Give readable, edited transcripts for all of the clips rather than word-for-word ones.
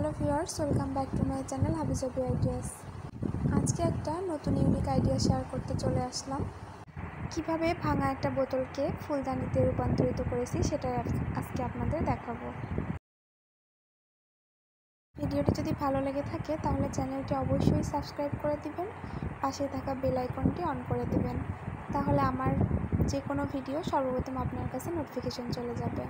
Hello viewers, welcome back to my channel হাবিজাবি ideas. আজকে একটা নতুন ইউনিক আইডিয়া শেয়ার করতে চলে আসলাম। কিভাবে ভাঙা একটা বোতলকে ফুলদানিতে রূপান্তরিত করেছি সেটাই আজকে আপনাদের দেখাবো। ভিডিওটি যদি ভালো লেগে থাকে তাহলে চ্যানেলটি অবশ্যই সাবস্ক্রাইব করে দিবেন, পাশে থাকা বেল আইকনটি অন করে দিবেন, তাহলে আমার যে কোনো ভিডিও সর্বপ্রথম আপনার কাছে নোটিফিকেশন চলে যাবে।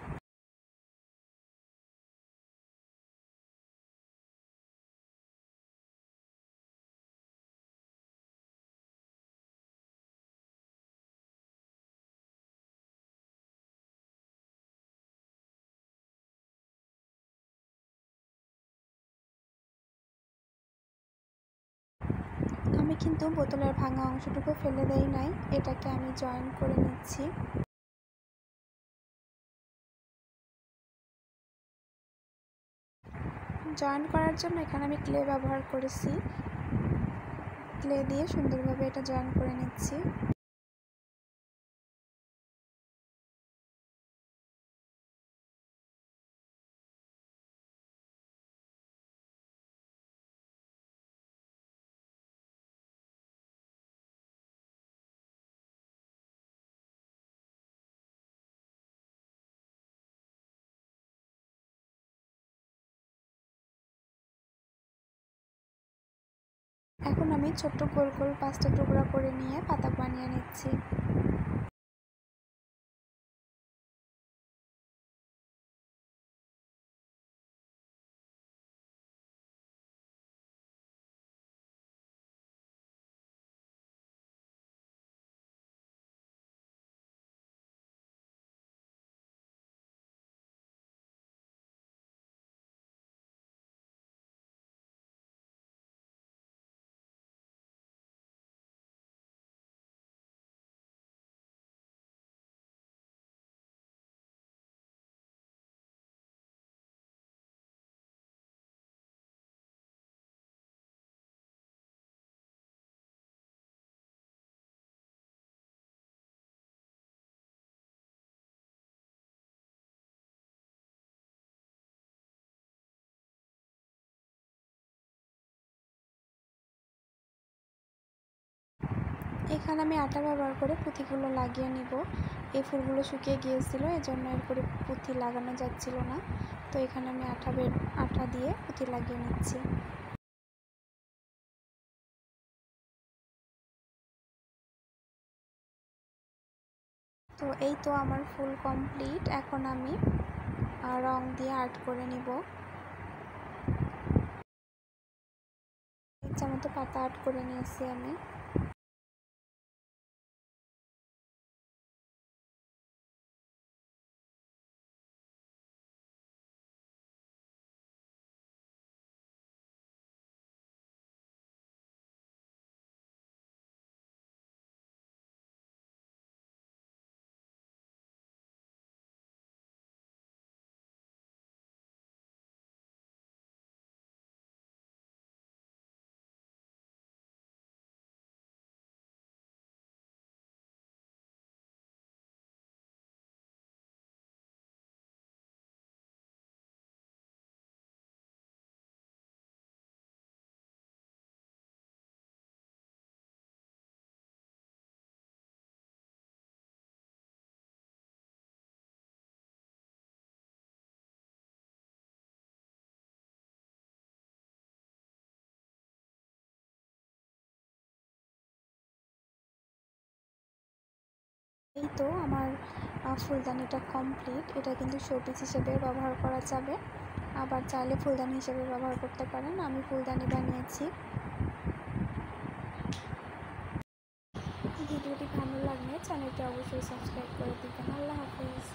আমি কিন্তু বোতলের ভাঙা অংশটুকু ফেলে দেই নাই, এটাকে আমি জয়েন করে নিচ্ছি। জয়েন করার জন্য এখানে আমি ক্লে ব্যবহার করেছি। ক্লে দিয়ে সুন্দরভাবে এটা জয়েন করে নিচ্ছি। এখন আমি ছোট্ট গোল গোল 5টা টুকরা করে নিয়ে পাতা বানিয়ে নিচ্ছি। এখানে আমি আটা ব্যবহার করে পুঁথিগুলো লাগিয়ে নিব। এই ফুলগুলো শুকিয়ে গিয়েছিল, এজন্য এরপরে পুঁথি লাগানো যাচ্ছিল না, তো এখানে আমি আটা দিয়ে পুঁথি লাগিয়ে নিচ্ছি। তো এই তো আমার ফুল কমপ্লিট। এখন আমি রং দিয়ে আর্ট করে নিব। ইচ্ছা মতো পাতা আর্ট করে নিয়েছি আমি। এই তো আমার ফুলদানিটা কমপ্লিট। এটা কিন্তু শোপিস হিসেবে ব্যবহার করা যাবে, আবার চাইলে ফুলদানি হিসেবে ব্যবহার করতে পারেন। আমি ফুলদানি বানিয়েছি। ভিডিওটি ভালো লাগলে চ্যানেলটি অবশ্যই সাবস্ক্রাইব করে দিবেন। আল্লাহ হাফেজ।